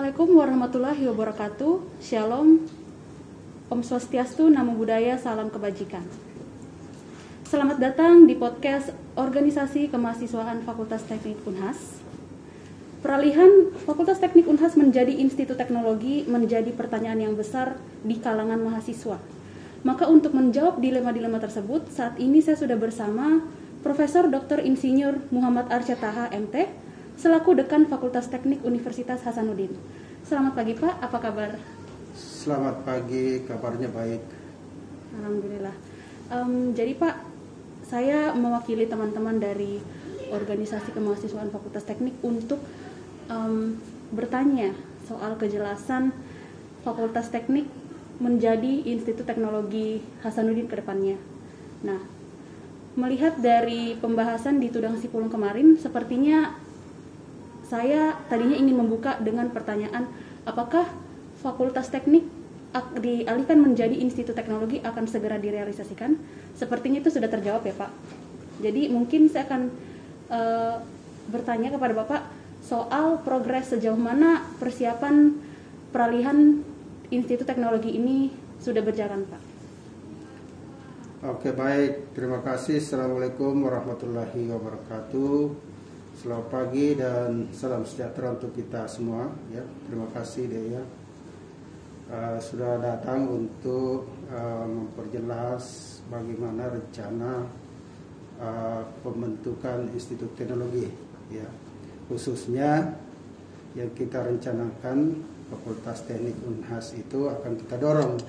Assalamualaikum warahmatullahi wabarakatuh. Shalom, Om Swastiastu, Namo Buddhaya, salam kebajikan. Selamat datang di podcast Organisasi Kemahasiswaan Fakultas Teknik Unhas. Peralihan Fakultas Teknik Unhas menjadi Institut Teknologi menjadi pertanyaan yang besar di kalangan mahasiswa. Maka untuk menjawab dilema-dilema tersebut, saat ini saya sudah bersama Profesor Dr. Insinyur Muhammad Arsyad Taha, MT, selaku Dekan Fakultas Teknik Universitas Hasanuddin. Selamat pagi Pak, apa kabar? Selamat pagi, kabarnya baik. Alhamdulillah. Jadi Pak, saya mewakili teman-teman dari Organisasi Kemahasiswaan Fakultas Teknik untuk bertanya soal kejelasan Fakultas Teknik menjadi Institut Teknologi Hasanuddin ke depannya. Nah, melihat dari pembahasan di Tudang Sipulung kemarin, sepertinya saya tadinya ingin membuka dengan pertanyaan, apakah Fakultas Teknik dialihkan menjadi Institut Teknologi akan segera direalisasikan? Sepertinya itu sudah terjawab ya Pak. Jadi mungkin saya akan bertanya kepada Bapak soal progres sejauh mana persiapan peralihan Institut Teknologi ini sudah berjalan Pak. Oke, baik, terima kasih. Assalamualaikum warahmatullahi wabarakatuh. Selamat pagi dan salam sejahtera untuk kita semua. Ya, terima kasih Dea sudah datang untuk memperjelas bagaimana rencana pembentukan Institut Teknologi. Ya, khususnya yang kita rencanakan Fakultas Teknik Unhas itu akan kita dorong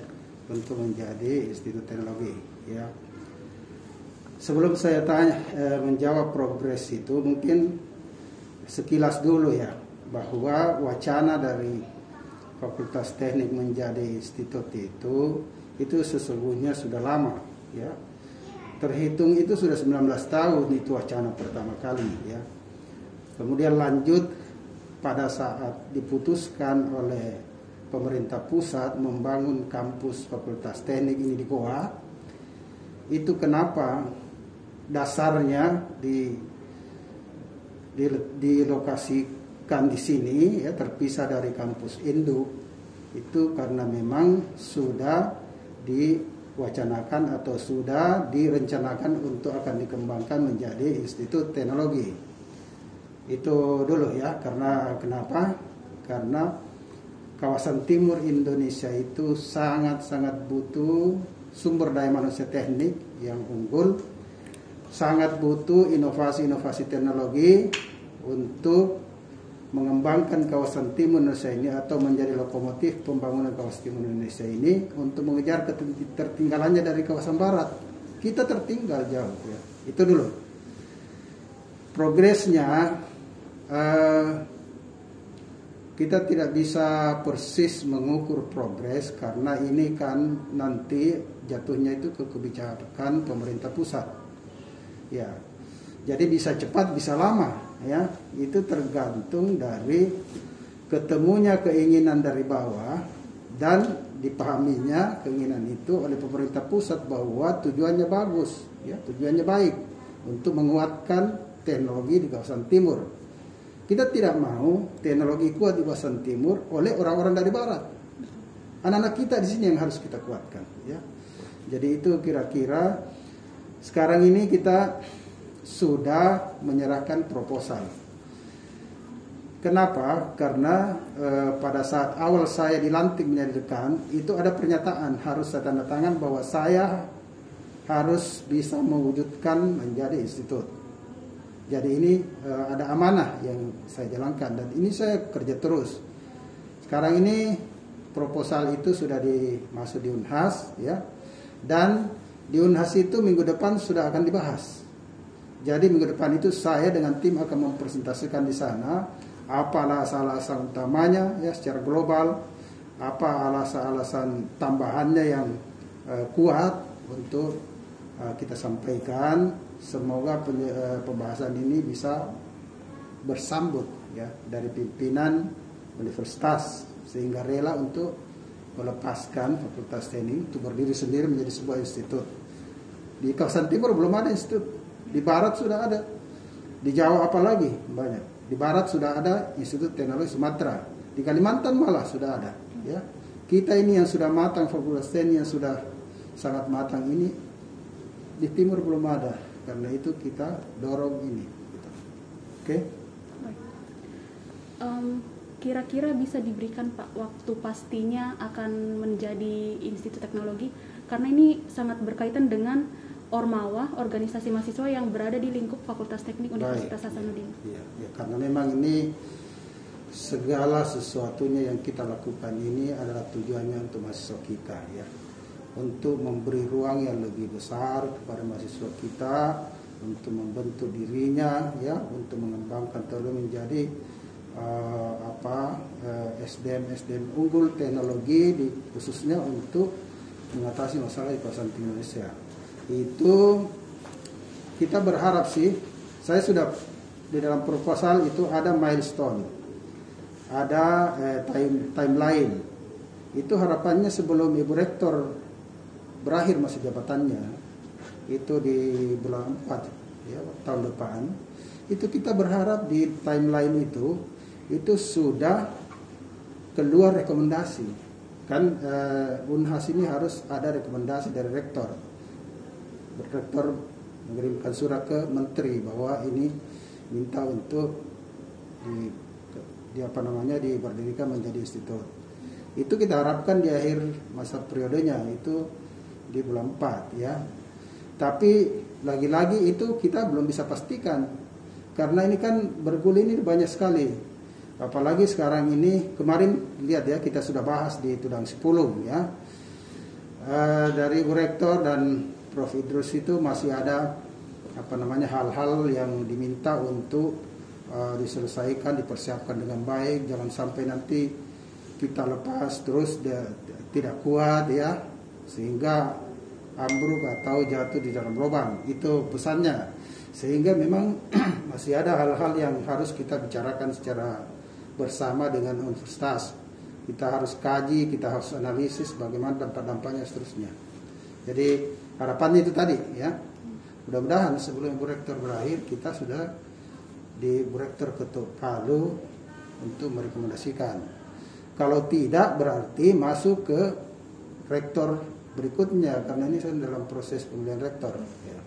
untuk menjadi Institut Teknologi. Ya. Sebelum saya menjawab progres itu, mungkin sekilas dulu ya, bahwa wacana dari Fakultas Teknik menjadi institut itu sesungguhnya sudah lama ya. Terhitung itu sudah 19 tahun itu wacana pertama kali ya. Kemudian lanjut pada saat diputuskan oleh pemerintah pusat membangun kampus Fakultas Teknik ini di Goa. Itu kenapa dasarnya dilokasikan di sini ya, terpisah dari kampus induk, itu karena memang sudah diwacanakan atau sudah direncanakan untuk akan dikembangkan menjadi Institut Teknologi. Itu dulu ya, karena kenapa? Karena kawasan timur Indonesia itu sangat-sangat butuh sumber daya manusia teknik yang unggul, sangat butuh inovasi-inovasi teknologi untuk mengembangkan kawasan timur Indonesia ini atau menjadi lokomotif pembangunan kawasan timur Indonesia ini untuk mengejar ketertinggalannya dari kawasan barat. Kita tertinggal jauh ya. Itu dulu. Progresnya kita tidak bisa persis mengukur progres karena ini kan nanti jatuhnya itu ke kebijakan pemerintah pusat. Ya. Jadi bisa cepat, bisa lama, ya. Itu tergantung dari ketemunya keinginan dari bawah dan dipahaminya keinginan itu oleh pemerintah pusat bahwa tujuannya bagus, ya, tujuannya baik untuk menguatkan teknologi di kawasan timur. Kita tidak mau teknologi kuat di kawasan timur oleh orang-orang dari barat. Anak-anak kita di sini yang harus kita kuatkan, ya. Jadi itu kira-kira sekarang ini kita sudah menyerahkan proposal. Kenapa? Karena pada saat awal saya dilantik menjadi dekan, itu ada pernyataan harus saya tanda tangan bahwa saya harus bisa mewujudkan menjadi institut. Jadi ini ada amanah yang saya jalankan dan ini saya kerja terus. Sekarang ini proposal itu sudah dimasuk di Unhas ya. Dan di Unhas itu minggu depan sudah akan dibahas. Jadi minggu depan itu saya dengan tim akan mempresentasikan di sana apa alasan-alasan utamanya ya secara global, apa alasan-alasan tambahannya yang kuat untuk kita sampaikan. Semoga pembahasan ini bisa bersambut ya dari pimpinan universitas sehingga rela untuk melepaskan Fakultas Teknik untuk berdiri sendiri menjadi sebuah institut. Di kawasan timur belum ada institut, di barat sudah ada, di Jawa apalagi banyak. Di barat sudah ada Institut Teknologi Sumatera, Di Kalimantan malah sudah ada, ya. Kita ini yang sudah matang, Fakultas Teknik yang sudah sangat matang ini, di timur belum ada. Karena itu kita dorong ini. Gitu. Oke? Baik. Kira-kira bisa diberikan Pak waktu pastinya akan menjadi institut teknologi, karena ini sangat berkaitan dengan Ormawa, organisasi mahasiswa yang berada di lingkup Fakultas Teknik Universitas Hasanuddin. Ya, karena memang ini segala sesuatunya yang kita lakukan ini adalah tujuannya untuk mahasiswa kita, ya, untuk memberi ruang yang lebih besar kepada mahasiswa kita untuk membentuk dirinya, ya, untuk mengembangkan terus menjadi SDM unggul teknologi khususnya untuk mengatasi masalah di kawasan timur Indonesia. Itu kita berharap sih, saya sudah di dalam proposal itu ada milestone, ada timeline. Itu harapannya sebelum Ibu Rektor berakhir masa jabatannya, itu di bulan 4 ya, tahun depan, itu kita berharap di timeline itu sudah keluar rekomendasi. Kan Unhas ini harus ada rekomendasi dari rektor. Rektor mengirimkan surat ke menteri bahwa ini minta untuk diberdirikan menjadi institut. Itu kita harapkan di akhir masa periodenya, itu di bulan 4 ya. Tapi lagi-lagi itu kita belum bisa pastikan, karena ini kan bergulir banyak sekali. Apalagi sekarang ini, kemarin lihat ya, kita sudah bahas di Tudang Sipulung ya, dari Bu Rektor dan Prof. Idrus itu masih ada hal-hal yang diminta untuk diselesaikan, dipersiapkan dengan baik, jangan sampai nanti kita lepas terus tidak kuat ya, sehingga ambruk atau jatuh di dalam lubang. Itu pesannya. Sehingga memang masih ada hal-hal yang harus kita bicarakan secara bersama dengan universitas. Kita harus kaji, kita harus analisis bagaimana dampak-dampaknya seterusnya. Jadi harapannya itu tadi ya. Mudah-mudahan sebelum Bu Rektor berakhir kita sudah di Bu Rektor ketuk palu untuk merekomendasikan. Kalau tidak berarti masuk ke rektor berikutnya, karena ini sedang dalam proses pemilihan rektor ya.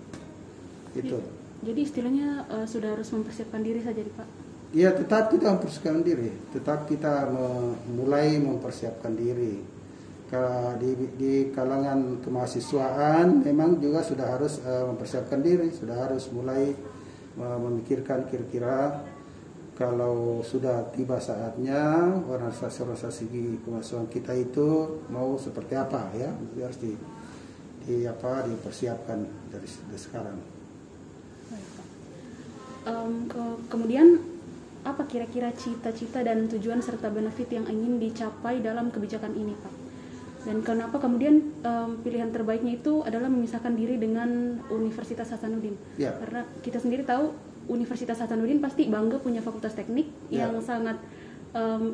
Itu. Jadi istilahnya sudah harus mempersiapkan diri saja Pak. Ya, tetap kita mempersiapkan diri, tetap kita mulai mempersiapkan diri. Di kalangan kemahasiswaan memang juga sudah harus mempersiapkan diri, sudah harus mulai memikirkan kira-kira kalau sudah tiba saatnya organisasi kemahasiswaan kita itu mau seperti apa ya, harus dipersiapkan dari sekarang. Kemudian apa kira-kira cita-cita dan tujuan serta benefit yang ingin dicapai dalam kebijakan ini Pak? Dan kenapa kemudian pilihan terbaiknya itu adalah memisahkan diri dengan Universitas Hasanuddin? Ya. Karena kita sendiri tahu Universitas Hasanuddin pasti bangga punya fakultas teknik yang sangat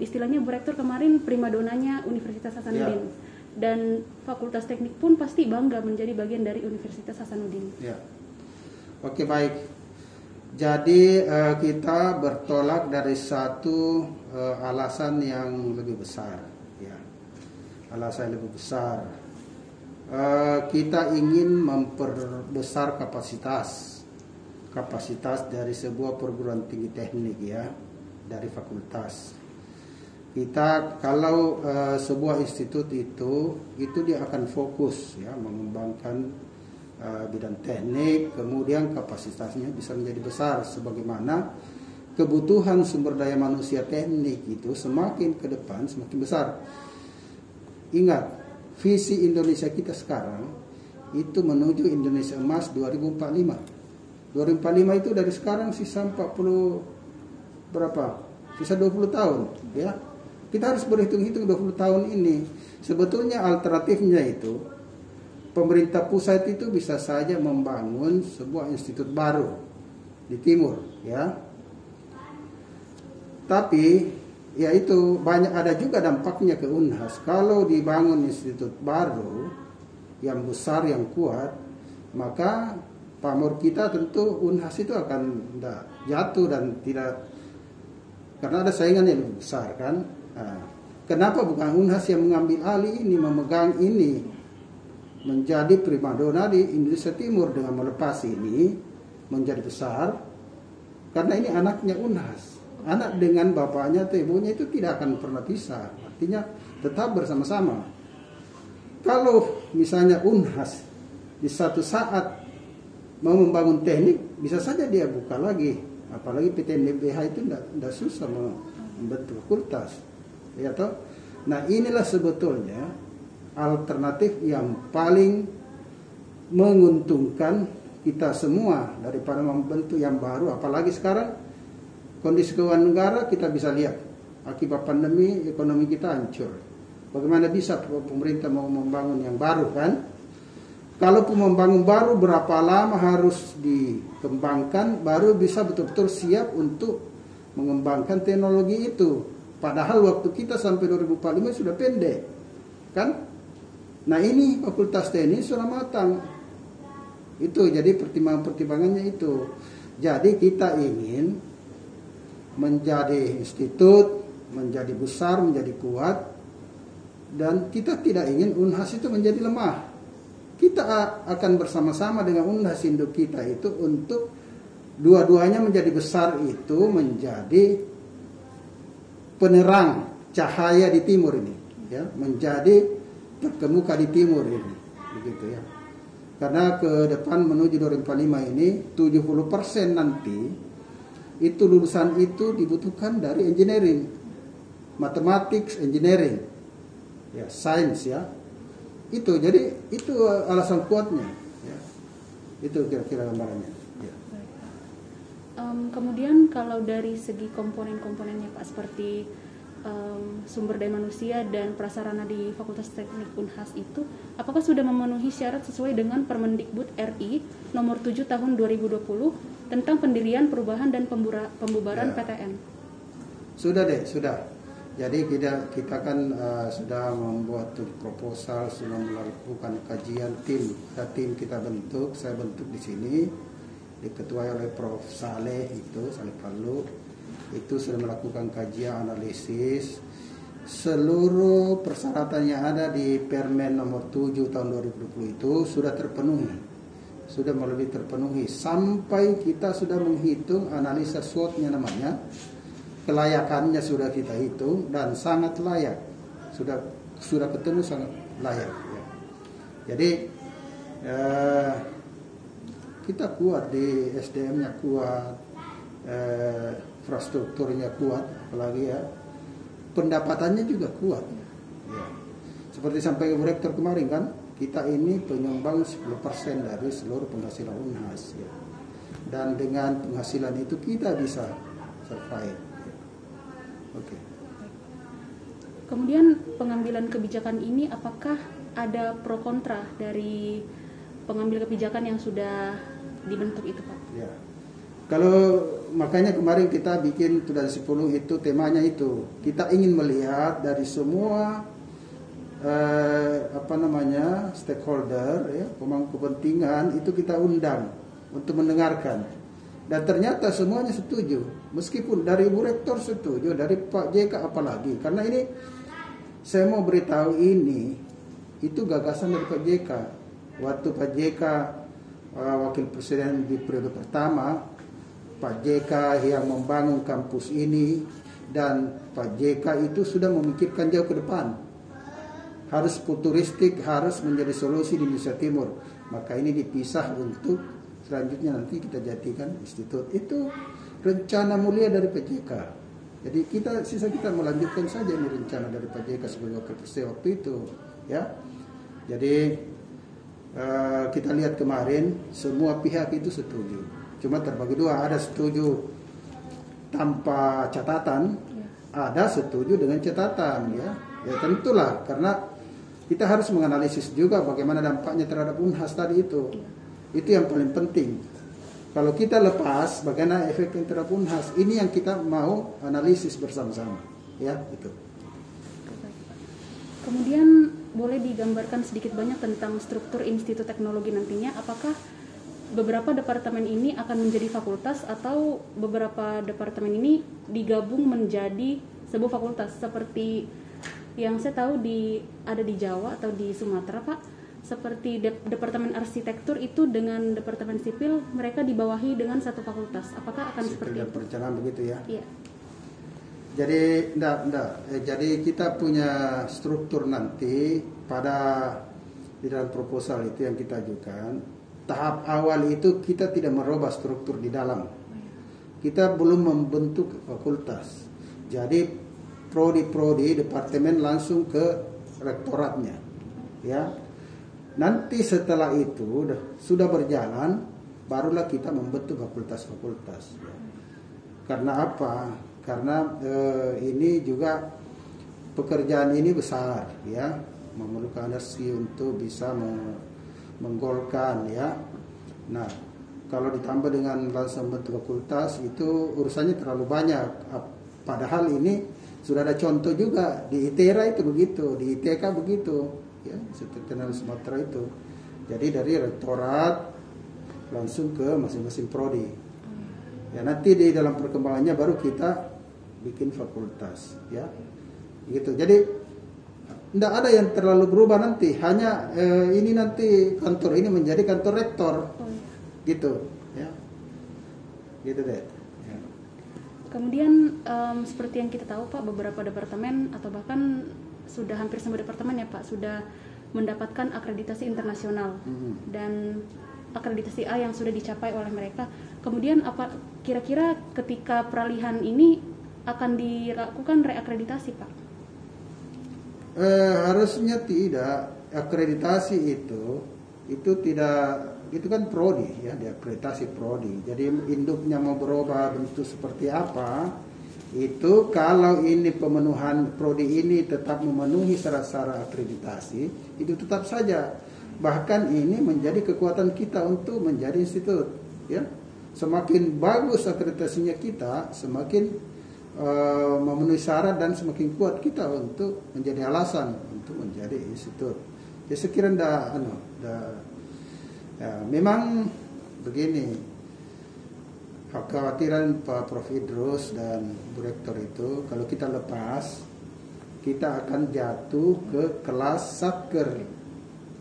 istilahnya Bu Rektor kemarin primadonanya Universitas Hasanuddin. Dan fakultas teknik pun pasti bangga menjadi bagian dari Universitas Hasanuddin. Ya. Oke, baik. Jadi kita bertolak dari satu alasan yang lebih besar, ya. Alasan yang lebih besar. Kita ingin memperbesar kapasitas dari sebuah perguruan tinggi teknik ya, dari fakultas. Kita kalau sebuah institut itu dia akan fokus ya mengembangkan bidang teknik, kemudian kapasitasnya bisa menjadi besar sebagaimana kebutuhan sumber daya manusia teknik itu semakin ke depan semakin besar. Ingat, visi Indonesia kita sekarang itu menuju Indonesia Emas 2045. 2045 itu dari sekarang sisa 40 berapa? Sisa 20 tahun, ya. Kita harus berhitung-hitung 20 tahun ini. Sebetulnya alternatifnya itu pemerintah pusat itu bisa saja membangun sebuah institut baru di timur, ya. Tapi ya itu ada juga dampaknya ke Unhas. Kalau dibangun institut baru yang besar yang kuat, maka pamor kita tentu Unhas itu akan jatuh dan tidak, karena ada saingan yang lebih besar kan. Nah, kenapa bukan Unhas yang mengambil alih ini, memegang ini, menjadi primadona di Indonesia Timur dengan melepas ini menjadi besar? Karena ini anaknya Unhas. Anak dengan bapaknya atau ibunya itu tidak akan pernah pisah. Artinya tetap bersama-sama. Kalau misalnya Unhas di satu saat mau membangun teknik, bisa saja dia buka lagi. Apalagi PTNBH itu tidak susah membentuk fakultas. Ya toh? Nah, inilah sebetulnya alternatif yang paling menguntungkan kita semua daripada membentuk yang baru. Apalagi sekarang kondisi keuangan negara kita bisa lihat, akibat pandemi ekonomi kita hancur. Bagaimana bisa pemerintah mau membangun yang baru kan? Kalaupun membangun baru, berapa lama harus dikembangkan baru bisa betul-betul siap untuk mengembangkan teknologi itu. Padahal waktu kita sampai 2045 sudah pendek, kan? Nah, ini fakultas teknik sudah matang. Itu jadi pertimbangan-pertimbangannya itu. Jadi kita ingin menjadi institut, menjadi besar, menjadi kuat, dan kita tidak ingin Unhas itu menjadi lemah. Kita akan bersama-sama dengan Unhas induk kita itu untuk dua-duanya menjadi besar, itu menjadi penerang cahaya di timur ini, ya, menjadi terkemuka di timur ini, begitu ya. Karena ke depan menuju 2045 ini 70% nanti itu lulusan itu dibutuhkan dari engineering, mathematics, engineering, ya, sains ya. Itu jadi itu alasan kuatnya, ya. Itu kira-kira gambarannya. Ya. Kemudian kalau dari segi komponen-komponennya Pak, seperti sumber daya manusia dan prasarana di Fakultas Teknik Unhas itu, apakah sudah memenuhi syarat sesuai dengan Permendikbud RI nomor 7 tahun 2020 tentang pendirian, perubahan dan pembubaran Ya. PTN? Sudah deh, sudah. Jadi kita kan sudah membuat proposal, sudah melakukan kajian tim. Ada tim kita bentuk, saya bentuk di sini, diketuai oleh Prof. Saleh Palu. Itu sudah melakukan kajian analisis. Seluruh persyaratan yang ada di Permen nomor 7 tahun 2020 itu sudah terpenuhi. Sudah lebih terpenuhi. Sampai kita sudah menghitung analisa SWOT-nya namanya. Kelayakannya sudah kita hitung dan sangat layak. Sudah ketemu sangat layak. Ya. Jadi kita kuat di SDM-nya kuat, infrastrukturnya kuat, apalagi ya pendapatannya juga kuat. Ya. Seperti sampai Ibu Rektor kemarin kan, kita ini penyumbang 10% dari seluruh penghasilan Unhas. Ya. Dan dengan penghasilan itu kita bisa survive. Oke. Kemudian pengambilan kebijakan ini apakah ada pro kontra dari pengambil kebijakan yang sudah dibentuk itu Pak? Ya. Kalau makanya kemarin kita bikin sudah 10 itu temanya itu. Kita ingin melihat dari semua stakeholder ya, pemangku kepentingan itu kita undang untuk mendengarkan. Dan ternyata semuanya setuju. Meskipun dari Ibu Rektor setuju, dari Pak JK apalagi. Karena ini saya mau beritahu ini itu gagasan dari Pak JK. Waktu Pak JK wakil presiden di periode pertama, Pak JK yang membangun kampus ini, dan Pak JK itu sudah memikirkan jauh ke depan. Harus futuristik, harus menjadi solusi di Indonesia Timur. Maka ini dipisah untuk selanjutnya nanti kita jadikan institut. Itu rencana mulia dari Pak JK. Jadi kita melanjutkan saja ini rencana dari Pak JK sebagai wakil presiden waktu itu, ya. Jadi kita lihat kemarin semua pihak itu setuju. Cuma terbagi dua, ada setuju tanpa catatan, ada setuju dengan catatan, ya. Ya tentulah karena kita harus menganalisis juga bagaimana dampaknya terhadap Unhas tadi itu. Itu yang paling penting. Kalau kita lepas, bagaimana efek yang terhadap Unhas? Ini yang kita mau analisis bersama-sama, ya itu. Kemudian boleh digambarkan sedikit banyak tentang struktur Institut Teknologi nantinya. Apakah beberapa departemen ini akan menjadi fakultas atau beberapa departemen ini digabung menjadi sebuah fakultas. Seperti yang saya tahu ada di Jawa atau di Sumatera, Pak, seperti departemen arsitektur itu dengan departemen sipil mereka dibawahi dengan satu fakultas. Apakah akan Sipil seperti dan itu? perencanaan begitu ya? Iya. Jadi enggak. Jadi kita punya struktur nanti di dalam proposal itu yang kita ajukan. Tahap awal itu kita tidak merubah struktur di dalam. Kita belum membentuk fakultas. Jadi prodi departemen langsung ke rektoratnya. Ya. Nanti setelah itu sudah berjalan, barulah kita membentuk fakultas-fakultas. Ya. Karena apa? Karena ini juga pekerjaan ini besar, ya, memerlukan energi untuk bisa menggolkan, ya. Nah, kalau ditambah dengan langsung bentuk fakultas itu urusannya terlalu banyak. Padahal ini sudah ada contoh juga di ITERA itu begitu, di ITK begitu, ya, Teknik Sumatera itu. Jadi dari rektorat langsung ke masing-masing prodi. Ya, nanti di dalam perkembangannya baru kita bikin fakultas, ya, gitu. Jadi tidak ada yang terlalu berubah nanti, hanya ini nanti kantor ini menjadi kantor rektor, gitu, ya, gitu deh. Ya. Kemudian seperti yang kita tahu, Pak, beberapa departemen atau bahkan sudah hampir semua departemen ya, Pak, sudah mendapatkan akreditasi internasional dan akreditasi A yang sudah dicapai oleh mereka. Kemudian apa kira-kira ketika peralihan ini akan dilakukan reakreditasi, Pak? Harusnya tidak. Akreditasi itu tidak, itu kan prodi, ya, diakreditasi prodi. Jadi induknya mau berubah bentuk seperti apa, itu kalau ini pemenuhan prodi ini tetap memenuhi syarat-syarat akreditasi, itu tetap saja. Bahkan ini menjadi kekuatan kita untuk menjadi institut, ya. Semakin bagus akreditasinya kita, semakin memenuhi syarat dan semakin kuat kita untuk menjadi alasan untuk menjadi institut. Ya, sekiranya ya, memang begini, kekhawatiran Pak Prof. Idrus dan Bu Rektor itu kalau kita lepas, kita akan jatuh ke kelas satker.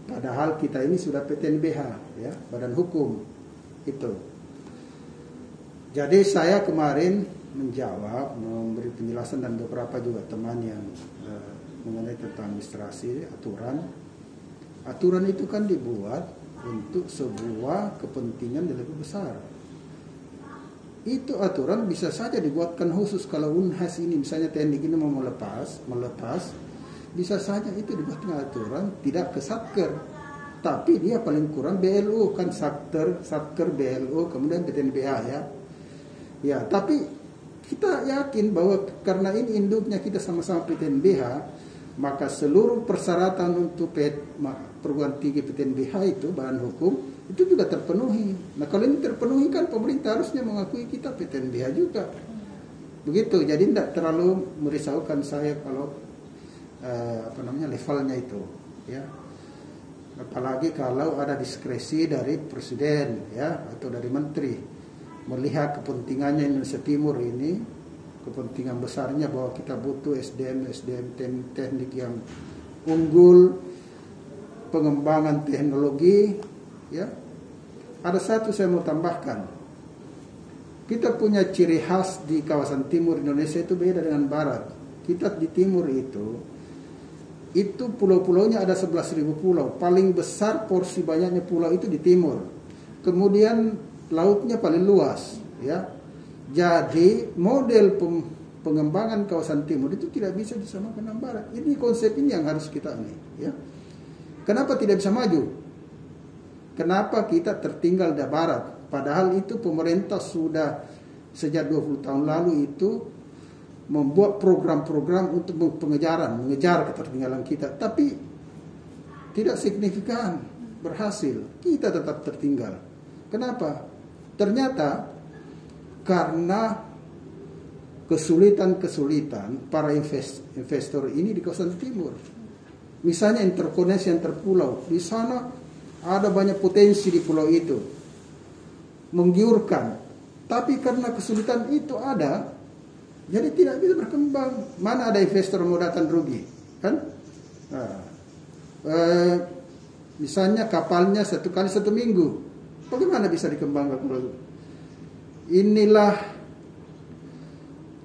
Padahal kita ini sudah PTNBH, ya, Badan Hukum itu. Jadi saya kemarin menjawab, memberi penjelasan dan beberapa juga teman yang mengenai tentang administrasi aturan itu kan dibuat untuk sebuah kepentingan yang lebih besar. Itu aturan bisa saja dibuatkan khusus kalau Unhas ini misalnya teknik ini mau melepas, bisa saja itu dibuatkan aturan tidak ke satker, tapi dia paling kurang BLU kan, satker BLU kemudian PTNBH, ya, tapi kita yakin bahwa karena ini induknya kita sama-sama PTNBH, maka seluruh persyaratan untuk perguruan tinggi PTNBH itu Badan Hukum itu juga terpenuhi. Nah, kalau ini terpenuhi kan pemerintah harusnya mengakui kita PTNBH juga. Begitu. Jadi tidak terlalu merisaukan saya kalau levelnya itu, ya. Apalagi kalau ada diskresi dari presiden, ya, atau dari menteri melihat kepentingannya Indonesia Timur ini, kepentingan besarnya bahwa kita butuh SDM teknik yang unggul, pengembangan teknologi, ya. Ada satu saya mau tambahkan. Kita punya ciri khas di kawasan timur Indonesia itu beda dengan barat. Kita di timur itu pulau-pulaunya ada 11.000 pulau. Paling besar porsi banyaknya pulau itu di timur. Kemudian lautnya paling luas, ya. Jadi model pengembangan kawasan timur itu tidak bisa disamakan dengan barat. Ini konsep ini yang harus kita ya. Kenapa tidak bisa maju? Kenapa kita tertinggal di barat? Padahal itu pemerintah sudah sejak 20 tahun lalu itu membuat program-program untuk mengejar ketertinggalan kita, tapi tidak signifikan berhasil. Kita tetap tertinggal. Kenapa? Ternyata karena kesulitan para investor ini di kawasan timur. Misalnya interkoneksi antar pulau. Di sana ada banyak potensi di pulau itu. Menggiurkan. Tapi karena kesulitan itu ada, Jadi tidak bisa berkembang. Mana ada investor mau datang rugi, kan? Nah, misalnya kapalnya 1 kali 1 minggu, bagaimana bisa dikembangkan? Inilah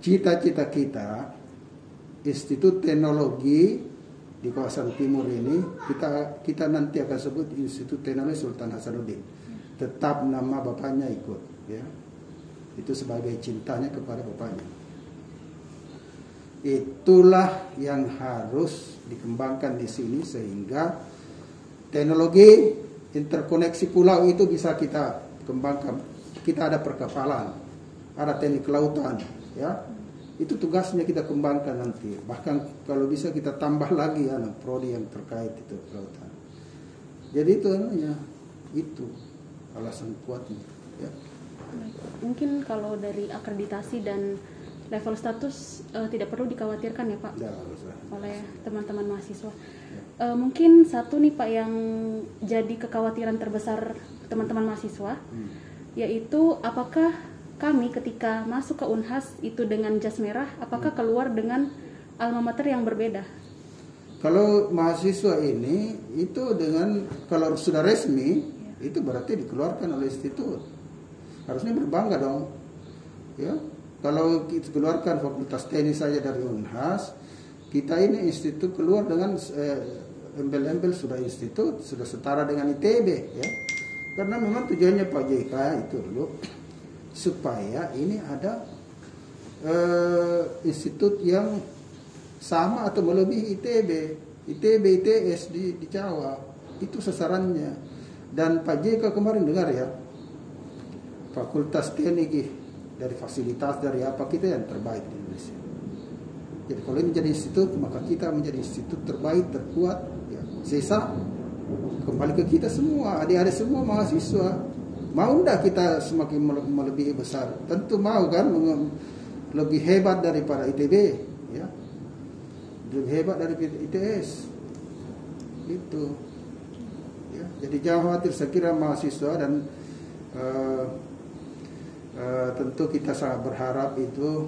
cita-cita kita, Institut Teknologi di kawasan timur ini, kita nanti akan sebut Institut Teknologi Sultan Hasanuddin. Tetap nama bapaknya ikut, ya. Itu sebagai cintanya kepada bapaknya. Itulah yang harus dikembangkan di sini sehingga teknologi interkoneksi pulau itu bisa kita kembangkan. Kita ada perkapalan, ada teknik kelautan, ya. Itu tugasnya kita kembangkan nanti. Bahkan kalau bisa kita tambah lagi prodi yang terkait itu kelautan. Jadi itu alasan kuatnya, ya. Mungkin kalau dari akreditasi dan level status tidak perlu dikhawatirkan ya Pak oleh teman-teman mahasiswa. Mungkin satu nih Pak yang jadi kekhawatiran terbesar teman-teman mahasiswa, yaitu apakah kami ketika masuk ke Unhas itu dengan jas merah, apakah keluar dengan alma mater yang berbeda? Kalau mahasiswa ini itu dengan kalau sudah resmi itu berarti dikeluarkan oleh institut. Harusnya berbangga dong, ya. Kalau kita keluarkan Fakultas Teknik saja dari Unhas, kita ini institut keluar dengan embel-embel sudah institut, sudah setara dengan ITB, ya. Karena memang tujuannya Pak JK itu dulu supaya ini ada institut yang sama atau melebihi ITB, ITS di Jawa. Itu sasarannya. Dan Pak JK kemarin dengar ya, Fakultas Teknik dari fasilitas, dari apa, kita yang terbaik di Indonesia. Jadi kalau ini menjadi institut, maka kita menjadi institut terbaik, terkuat, ya. Sisa kembali ke kita semua, adik-adik semua mahasiswa. Mau enggak kita semakin melebihi besar? Tentu mau kan, lebih hebat daripada ITB, ya. Lebih hebat dari ITS. Itu. Ya, jadi jangan khawatir, saya kira mahasiswa dan tentu kita sangat berharap itu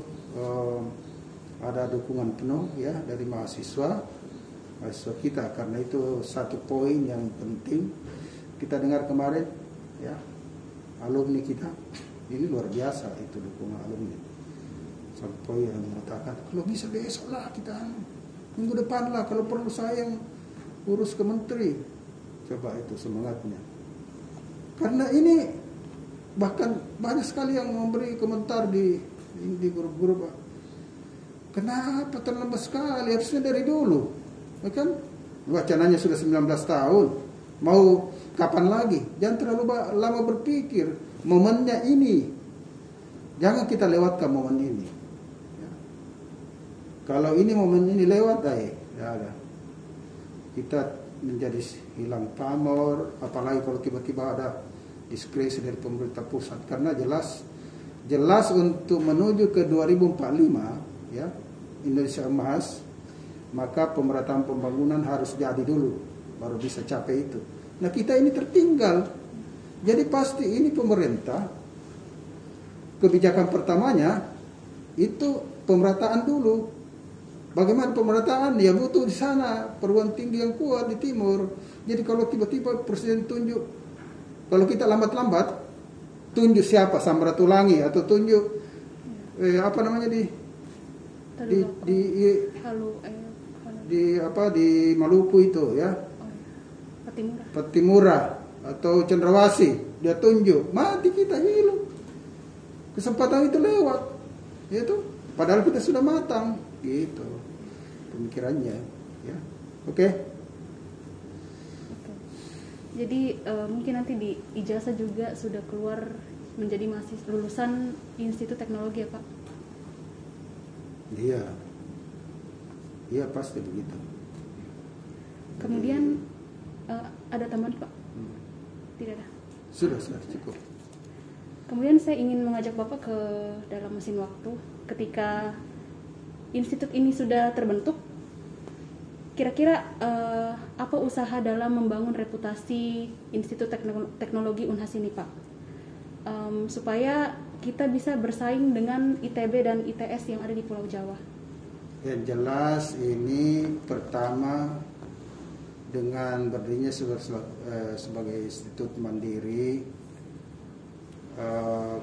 ada dukungan penuh ya dari mahasiswa kita, karena itu satu poin yang penting kita dengar kemarin ya, alumni kita ini luar biasa itu dukungan alumni, satu poin yang mengatakan kalau bisa besok lah kita, minggu depan lah, kalau perlu saya yang urus ke menteri. Coba itu semangatnya, karena ini bahkan banyak sekali yang memberi komentar di grup-grup. Kenapa terlambat sekali? Harusnya dari dulu. Ya kan? Wacananya sudah 19 tahun. Mau kapan lagi? Jangan terlalu lama berpikir. Momennya ini. Jangan kita lewatkan momen ini. Ya. Kalau ini momen ini lewat, ya ada. Kita menjadi hilang pamor. Apalagi kalau tiba-tiba ada diskresi dari pemerintah pusat, karena jelas untuk menuju ke 2045 ya Indonesia emas, maka pemerataan pembangunan harus jadi dulu baru bisa capai itu. Nah kita ini tertinggal, jadi pasti ini pemerintah kebijakan pertamanya itu pemerataan dulu. Bagaimana pemerataan? Ya butuh di sana perguruan tinggi yang kuat di timur. Jadi kalau tiba-tiba presiden tunjuk, kalau kita lambat-lambat tunjuk siapa, Samratulangi atau tunjuk apa namanya di Maluku itu ya, Patimura atau Cendrawasih, dia tunjuk, mati kita hilang, kesempatan itu lewat, itu padahal kita sudah matang, gitu pemikirannya, ya, oke. Jadi mungkin nanti di ijazah juga sudah keluar menjadi mahasiswa lulusan Institut Teknologi ya Pak? Iya pasti begitu. Kemudian ada tambahan Pak? Tidak ada? Sudah cukup. Kemudian saya ingin mengajak Bapak ke dalam mesin waktu ketika institut ini sudah terbentuk. Kira-kira apa usaha dalam membangun reputasi Institut Teknologi Unhas ini Pak? Supaya kita bisa bersaing dengan ITB dan ITS yang ada di Pulau Jawa? Yang jelas ini pertama dengan berdirinya sebagai institut mandiri,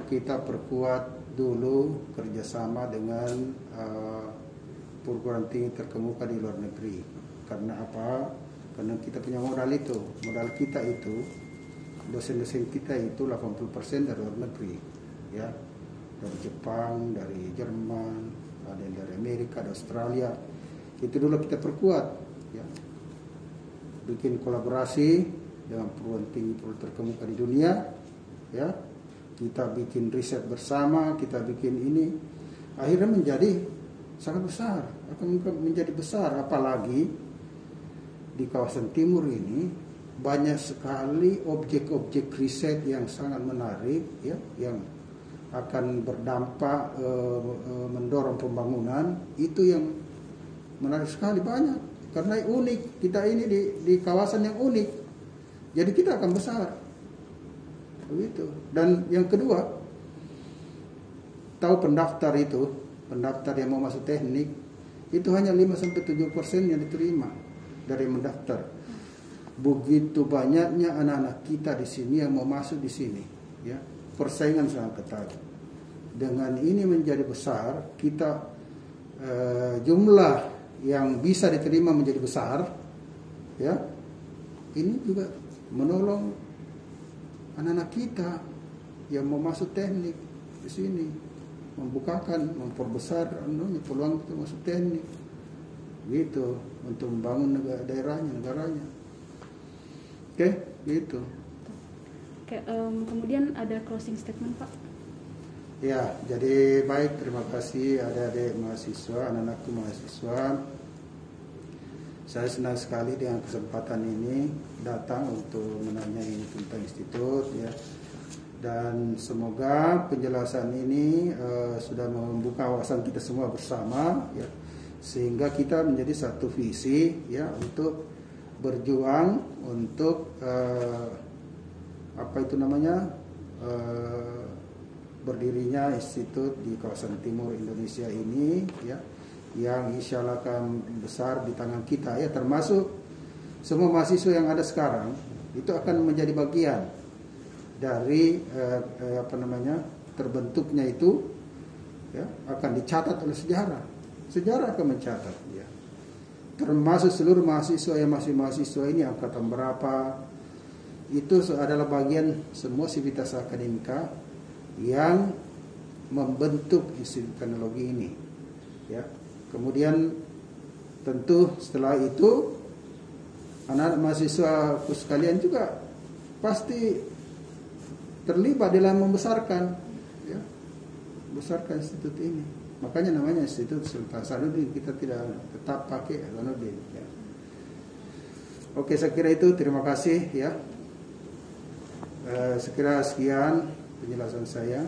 kita perkuat dulu kerjasama dengan perguruan tinggi terkemuka di luar negeri. Karena apa? Karena kita punya modal itu. Modal kita itu, dosen-dosen kita itu 80% dari luar negeri, ya, dari Jepang, dari Jerman, ada yang dari Amerika, dari Australia. Itu dulu kita perkuat, ya, bikin kolaborasi dengan perguruan tinggi terkemuka di dunia, ya, kita bikin riset bersama, kita bikin ini, akhirnya menjadi sangat besar, akan menjadi besar, apalagi di kawasan timur ini banyak sekali objek-objek riset yang sangat menarik, ya, yang akan berdampak mendorong pembangunan. Itu yang menarik sekali, banyak, karena unik, kita ini di kawasan yang unik, jadi kita akan besar begitu. Dan yang kedua, tahu pendaftar yang mau masuk teknik itu hanya 5-7% yang diterima dari yang mendaftar. Begitu banyaknya anak-anak kita di sini yang mau masuk di sini, ya, persaingan sangat ketat. Dengan ini menjadi besar, kita jumlah yang bisa diterima menjadi besar, ya, ini juga menolong anak-anak kita yang mau masuk teknik di sini, memperbesar peluang kita masuk teknik, gitu, untuk membangun negaranya. Oke, gitu. Oke, kemudian ada closing statement, Pak. Ya, jadi baik, terima kasih adik-adik mahasiswa, anak-anakku mahasiswa. Saya senang sekali dengan kesempatan ini datang untuk menanyai tentang institut, ya. Dan semoga penjelasan ini sudah membuka wawasan kita semua bersama, ya, sehingga kita menjadi satu visi, ya, untuk berjuang untuk berdirinya institut di kawasan timur Indonesia ini, ya, yang insya Allah akan besar di tangan kita, ya, termasuk semua mahasiswa yang ada sekarang itu akan menjadi bagian dari terbentuknya itu, ya, akan dicatat oleh sejarah akan mencatat, ya, termasuk seluruh mahasiswa yang masih mahasiswa ini angkatan berapa, itu adalah bagian semua sivitas akademika yang membentuk institut teknologi ini, ya. Kemudian tentu setelah itu anak-anak mahasiswa sekalian juga pasti terlibat dalam membesarkan, ya, besarkan institut ini. Makanya namanya Institut Sultan Hasanuddin, kita tidak tetap pakai Hasanuddin, ya. Oke, saya kira itu, terima kasih, ya. Sekira sekian penjelasan saya.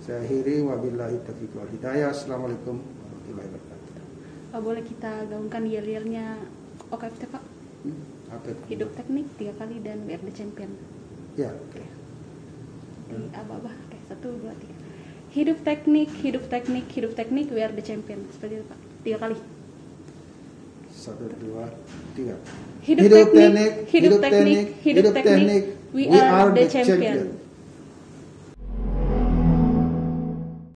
Saya akhiri, wabillahi taufiq wal hidayah. Assalamualaikum warahmatullahi wabarakatuh. Pak, boleh kita gaungkan yel-yelnya OKFT, Pak? Apa itu? Hidup teknik 3 kali dan We Are The Champion. Ya, oke. Di abah-abah, oke, 1, 2, 3. Hidup teknik, hidup teknik, hidup teknik, We Are The Champion. Seperti itu, Pak. 3 kali. 1, 2, 3. Hidup teknik, hidup teknik, hidup teknik, We Are The Champion.